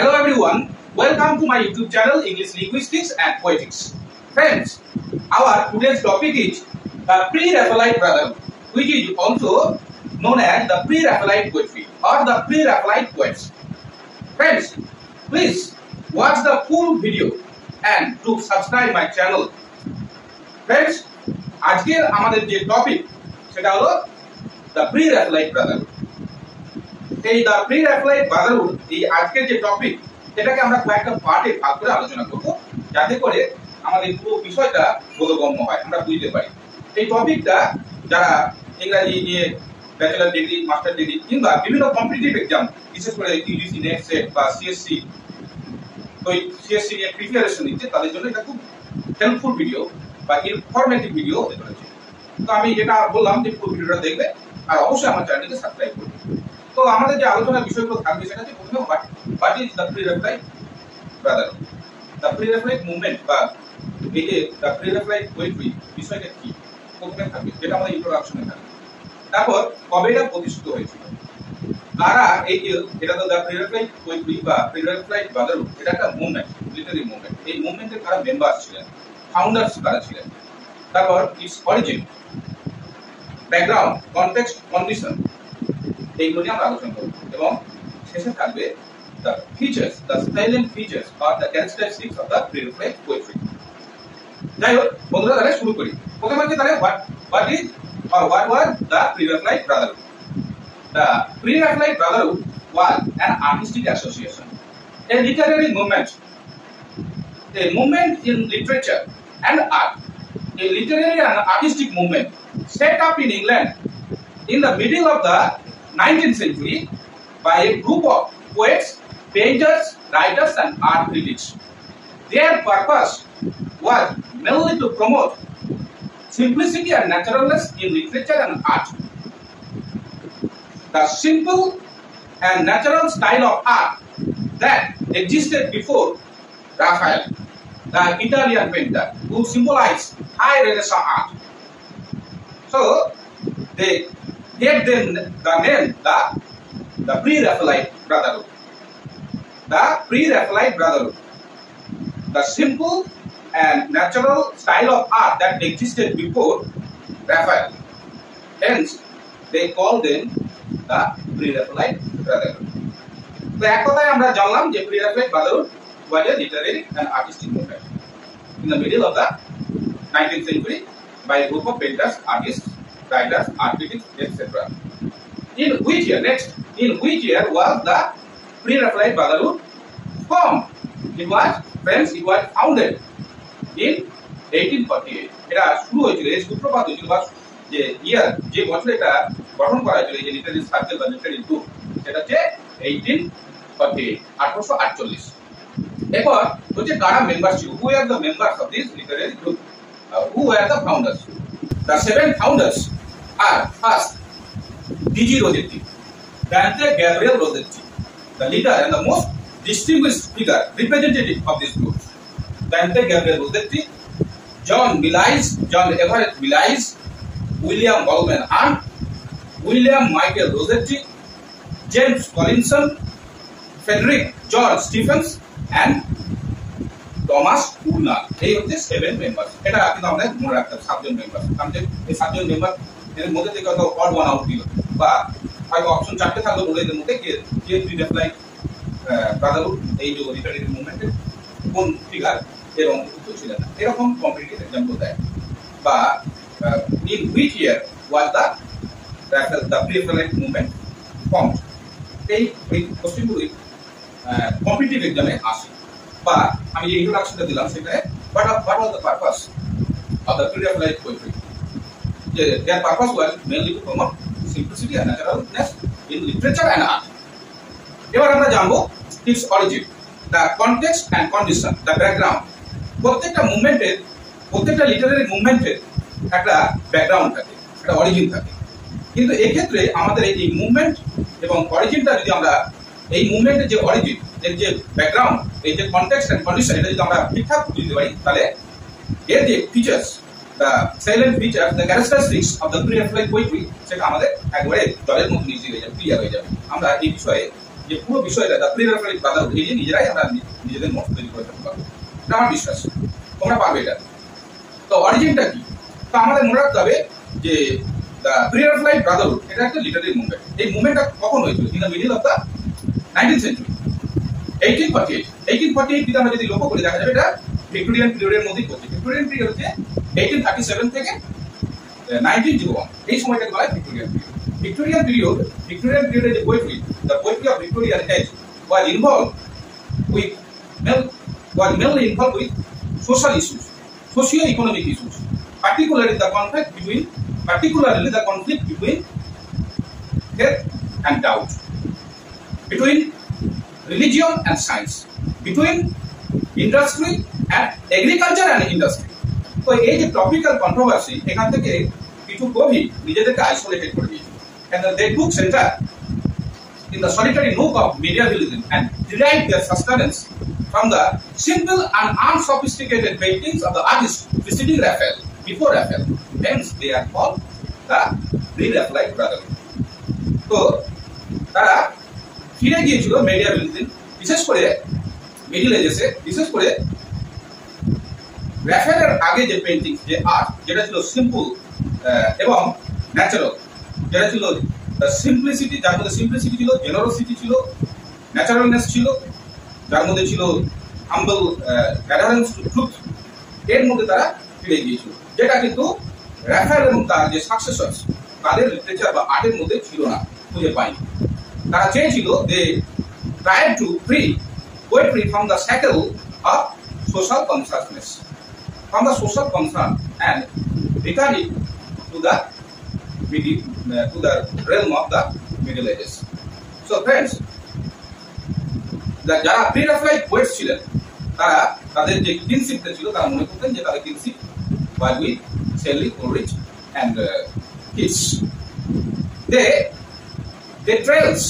Hello everyone, welcome to my YouTube channel English Linguistics and Poetics. Friends, our today's topic is the Pre-Raphaelite Brotherhood, which is also known as the Pre-Raphaelite Poetry or the Pre-Raphaelite Poets. Friends, please watch the full video and to subscribe my channel. Friends, আজকের আমাদের যে topic সেটা হলো the Pre-Raphaelite Brotherhood. এই the Pre-Raphaelite Brotherhood এই আজকের যে topic এটাকে আমরা কয়েকটা পার্টে ভাগ করে আলোচনা করব যাতে করে আমাদের পুরো বিষয়টা বোধগম্য হয়, আমরা বুঝতে পারি। এই টপিকটা যারা ইংরেজি নিয়ে ব্যাচেলর ডিগ্রি, মাস্টার ডিগ্রি কিংবা বিভিন্ন কম্পিটিটিভ এক্সাম, বিশেষ করে ইউজিসি, নেট সেট বা সিএসসি, তো সিএসসি নিয়ে প্রিপারেশন নিচ্ছে, তাদের জন্য এটা খুব হেল্পফুল ভিডিও বা ইনফরমেটিভ ভিডিও হতে চলেছে। তো আমি যেটা বললাম যে পুরো ভিডিওটা দেখবে আর অবশ্যই আমার চ্যানেলকে সাবস্ক্রাইব করবে। তো আমাদের যে আলোচনার বিষয়গুলো থাকবে সেটা হচ্ছে প্রথমে what is the Pre-Raphaelite brotherhood, the Pre-Raphaelite movement বা এই যে দ্য প্রি-রাফায়েলাইট পোয়েট্রি বিষয়টা কি প্রথমে থাকবে, যেটা আমাদের ইন্ট্রোডাকশনে থাকবে। তারপর কবে এটা প্রতিষ্ঠিত হয়েছিল, কারা এই যে এটা তো দ্য প্রি-রাফায়েলাইট পোয়েট্রি বা প্রি-রাফায়েলাইট ব্রাদারহুড, এটা একটা মুভমেন্ট, লিটারারি মুভমেন্ট। এই মুভমেন্টের কারা মেম্বার ছিলেন, ফাউন্ডার্স কারা ছিলেন, তারপর it's origin, background, context, condition, এইগুলো নিয়ে আমরা আলোচনা করব। এবং শেষে থাকবে the features, the salient features or the characteristics of the pre-Raphaelite poetry. যাই হোক বন্ধুরা, তাহলে শুরু করি। প্রথমে হচ্ছে তাহলে what is or what was the pre-Raphaelite brotherhood? The pre-Raphaelite brotherhood was an artistic association, a literary movement, a movement in literature and art, a literary and artistic movement set up in England in the middle of the 19th century by a group of poets, painters, writers and art critics. Their purpose was mainly to promote simplicity and naturalness in literature and art. The simple and natural style of art that existed before Raphael, the Italian painter, who symbolized high Renaissance art. So they gave them the name the Pre-Raphaelite Brotherhood. The Pre-Raphaelite Brotherhood, the simple and natural style of art that existed before Raphael. Hence, they called them the Pre-Raphaelite Brotherhood. So, এক কথায় আমরা জানলাম যে Pre-Raphaelite Brotherhood was a literary and artistic movement in the middle of the 19th century by a group of painters, artists, writers, art critics, etc. In which year was the Pre-Raphaelite Brotherhood formed? It was founded in 1848. এটা শুরু হয়েছিল, এই সূত্রপাত হয়েছিল বা যে ইয়ার, যে বছর এটা গঠন করা হয়েছিল, এই যে লিটারারি সার্কেল বা লিটারারি গ্রুপ, সেটা হচ্ছে 1848, 1848। এরপর হচ্ছে কারা মেম্বার ছিল, who are the members of this literary group, who are the founders? The 7 founders are first D.G. Rossetti, Dante Gabriel Rossetti, the leader and the most distinguished figure representative of this group. Dante Gabriel Rossetti, John Everett Millais, William Baldwin Hunt, William Michael Rossetti, James Collinson, Frederick George Stephens and Thomas Turner. এই হচ্ছে 7 member. এটা কিন্তু আমাদের মনে রাখতে হবে, 7 জন member. কারণ এই 7 জন মেম্বার এর মধ্যে থেকে হয়তো অড ওয়ান আউট দিল বা হয়তো অপশন 4টে থাকলো, বলে এদের মধ্যে কে প্রি-রাফায়েলাইট ব্রাদারহুড এই যে লিটারারি মুভমেন্টের কোন ফিগার এবং উপস্থিত ছিলেন না, এরকম কম্পিটিটিভ এক্সাম্পল দেয়। বা in which year was the pre-Raphaelite movement formed? এই কোশ্চেনগুলি কম্পিটিটিভ এক্সামে আসে। বা আমি যে ইন্ট্রোডাকশনটা দিলাম সেখানে what was the purpose of the pre-Raphaelite poetry? Their purpose was mainly to promote simplicity and naturalness in literature and art. এবার আমরা জানবো its origin, the context and condition, the background. প্রত্যেকটা মুভমেন্টের, প্রত্যেকটা লিটারারি মুভমেন্টের একটা ব্যাকগ্রাউন্ড থাকে, একটা origin থাকে। কিন্তু এই ক্ষেত্রে আমাদের এই মুভমেন্ট এবং অরিজিনটা যদি আমরা, এই মুভমেন্টের যে অরিজিন, এর যে ব্যাকগ্রাউন্ড, এই যে কনটেক্সট এন্ড কন্ডিশন, এটা যদি আমরা ঠিকঠাক বুঝতে পারি, তাহলে এর যে features, the salient features, the characteristics of the pre-Raphaelite poetry, সেটা আমাদের একবারে জলের মতো নিচে হয়ে যাবে, ক্লিয়ার হয়ে যাবে। আমরা এই বিষয়ে যে পুরো বিষয়টা দ্য প্রি-রাফায়েলিট ব্রাদারহুড এই নিয়ে নিজেরাই আমরা নিজেদের মত তৈরি করে থাকতে পারবো। এটা আমার বিশ্বাস, তোমরা পারবে এটা। তো অরিজিনটা কি? তো আমাদের মনে রাখতে হবে যে দ্য প্রি-রাফায়েলিট ব্রাদারহুড এটা একটা লিটারারি মুভমেন্ট। এই মুভমেন্টটা কখন হয়েছিল? In the middle of the 19th century, 1848 যদি আমরা যদি লক্ষ্য করে দেখা যাবে এটা ভিক্টোরিয়ান পিরিয়ডের মধ্যেই পড়ছে। ভিক্টোরিয়ান পিরিয়ড হচ্ছে 1837 থেকে 1901, এই সময়টাকে বলা হয় ভিক্টোরিয়ান পিরিয়ড। ভিক্টোরিয়ান পিরিয়ডের যে poetry, the poetry of Victorian age was mainly involved with social issues, socio-economic issues, particularly the conflict between faith and doubt, between religion and science, between industry and agriculture and industry. তো এই যে topical controversy, এখান থেকে কিছু কবি নিজেদেরকে isolated করে দিয়েছে, and they took shelter in the solitary nook of medievalism and derived their sustenance from the simple and unsophisticated paintings of the artists preceding Raphael, before Raphael. Hence they are called the pre-Raphaelite brotherhood. তো তারা ফিরে গিয়েছিল মেডিয়েভেলিজম, বিশেষ করে middle এজেসে, বিশেষ করে রাফায়েলের আগে যে পেইন্টিং, যে আর্ট, যেটা ছিল সিম্পল এবং ন্যাচারাল, যেটা ছিল সিম্পলিসিটি, যার মধ্যে সিম্পলিসিটি ছিল, জেনারোসিটি ছিল, ন্যাচারালনেস ছিল, যার মধ্যে ছিল হাম্বল অ্যাডারেন্স টু ট্রুথ, এর মধ্যে তারা ফিরে গিয়েছিল, যেটা কিন্তু রাফায়েল এবং তার যে সাকসেসর্স তাদের লিটারেচার বা আর্টের মধ্যে ছিল না, খুঁজে পায়নি। তারা চেয়েছিল যে tried to free poetry from the shackle of social consciousness, from the social concern, and return it to the realm of the Middle Ages. So friends, যারা প্রি-রাফায়েলিট পোয়েটস ছিলেন, তারা তাদের যে কিনশিপটা ছিল, তারা মনে করতেন যে তাদের kinship was with Shelley, Coleridge, and Keats. They trails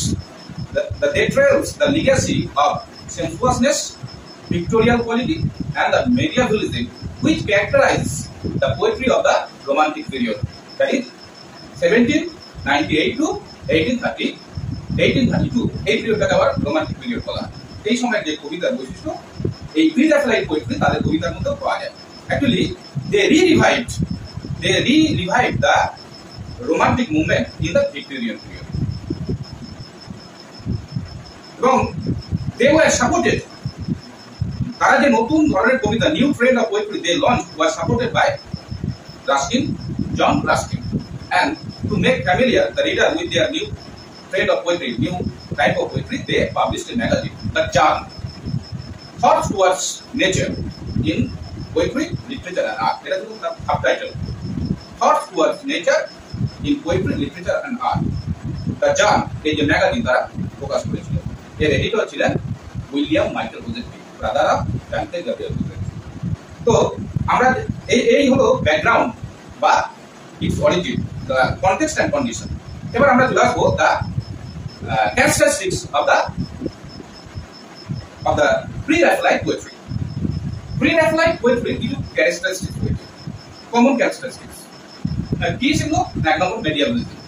the legacy of sensuousness, pictorial quality, and the medievalism which characterizes the poetry of the Romantic period, that is 1798 to 1832. এই পিরিয়ডটাকে আবার রোমান্টিক পিরিয়ড বলা হয়। এই সময়ের যে কবিতার বৈশিষ্ট্য, এই প্রি-রাফায়েলিট পোয়েট্রি তাদের কবিতার মধ্যে পাওয়া যায়। Actually, they re-revived the romantic movement in the Victorian period. এবং they were supported, তারা যে নতুন ধরনের কবিতা, new trend of poetry they launched was supported by John Ruskin, and to make familiar the reader with their new trend of poetry, new type of poetry, they published a magazine, The Jan, Thoughts Towards Nature in Poetry, Literature and Art. It has the subtitle, Thoughts Towards Nature in Poetry, Literature and Art. The Jan এই যে magazine তারা প্রকাশ করেছিল, এর editor ছিলেন William Michael Rossetti, brother of Dante Gabriel Rossetti. তো আমরা এই হলো ব্যাকগ্রাউন্ড বা its origin, the context and condition. এবার আমরা চলে আসবো the characteristics of the Pre-Raphaelite poetry. Pre-Raphaelite poetry কিছু ক্যারেক্টারিস্টিক্স রয়েছে, কমন ক্যারেক্টারিস্টিক্স। কি সেগুলো? এক নম্বর medievalism,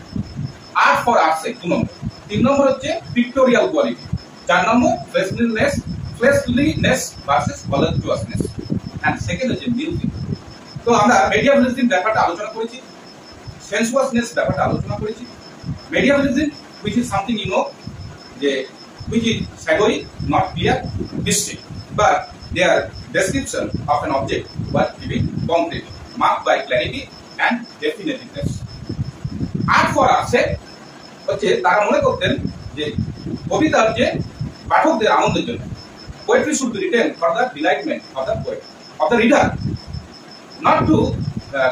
art for art sake 2 নম্বর, 3 নম্বর হচ্ছে পিক্টোরিয়াল কোয়ালিটি, 4 নম্বর fleshliness versus voluptuousness, and second হচ্ছে মিউজিক। তো আমরা মেডিয়েভলিজম ব্যাপারটা আলোচনা করেছি, সেন্সুয়াসনেস ব্যাপারটা আলোচনা করেছি। মেডিয়েভলিজম which is something which is shadowy, not clear, mystic, but their description of an object was giving concrete, marked by clarity and definitiveness. Art for art sake হচ্ছে তারা মনে করতেন যে কবিতার যে পাঠকদের আনন্দের জন্য, poetry should be written for the delightment of the poet, of the reader, not to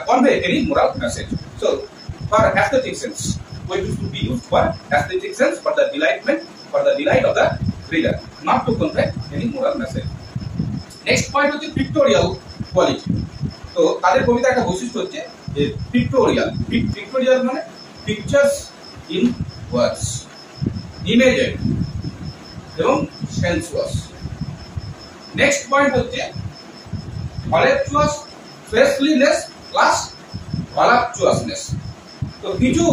convey any moral message. So for aesthetic sense, poetry should be used for aesthetic sense, for the delight of the reader, not to convey any moral message. Next point হচ্ছে pictorial quality. তো তাদের কবিতার একটা বৈশিষ্ট্য হচ্ছে যে pictorial মানে pictures in words, ইমেজেড এবং সেন্সুয়াস। নেক্সট পয়েন্ট হচ্ছে ভলেপচুয়াস, ফ্লেশলিনেস প্লাস ভলাপচুয়াসনেস। তো কিছু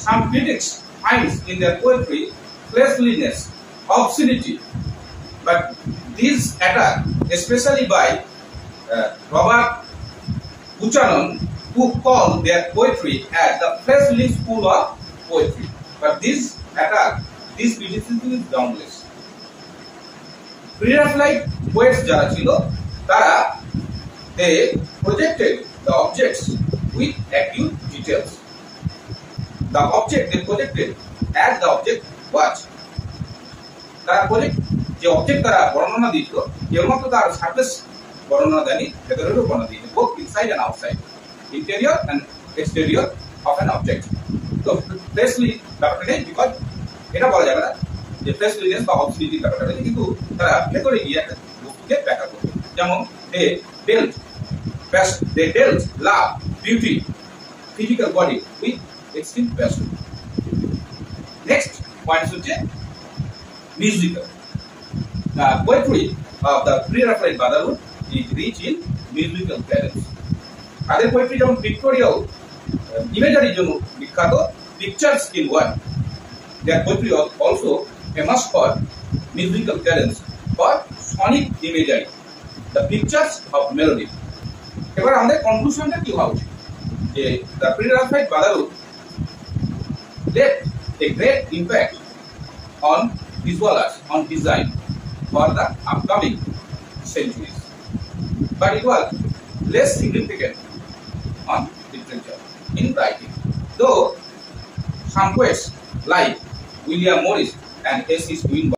some critics finds in their poetry fleshliness, obscenity. But these attack, especially by Robert Buchanan, who called their poetry as the fleshly school of poetry. But this attack, this criticism is groundless. Pre-Raphaelite poets যারা ছিল তারা they projected the objects with acute details. The object they projected as the object was. তারা যে object তারা বর্ণনা দিত কেবলমাত্র তার সারফেস বর্ণনা দেয়নি, ভেতরেরও বর্ণনা দিয়েছে, both inside and outside, interior and exterior of an object. তো fleshly ব্যাপারটা নেই, বিকজ এটা বলা যাবে না যে fleshliness বা obscenity ব্যাপারটা নেই, কিন্তু তারা ভেতরে গিয়ে একটা বস্তুকে ব্যাখ্যা করবে। যেমন they dealt love, beauty, physical body with extreme passion. Next point হচ্ছে musical. The poetry of the pre-Raphaelite Brotherhood is rich in musical cadence. তাদের পোয়েট্রি যেমন পিক্টোরিয়াল ইমেজারির জন্য বিখ্যাত, pictures in one. Their poetry was also famous for musical cadence, for sonic imagery, the pictures of melody. এবার আমাদের কনক্লুশনটা কি হওয়া উচিত? যে the pre-Raphaelite Brotherhood left a great impact on visual arts, on design for the upcoming centuries, but it was less significant on literature, in writing. Though some poets like William Morris and S.C. Swinburne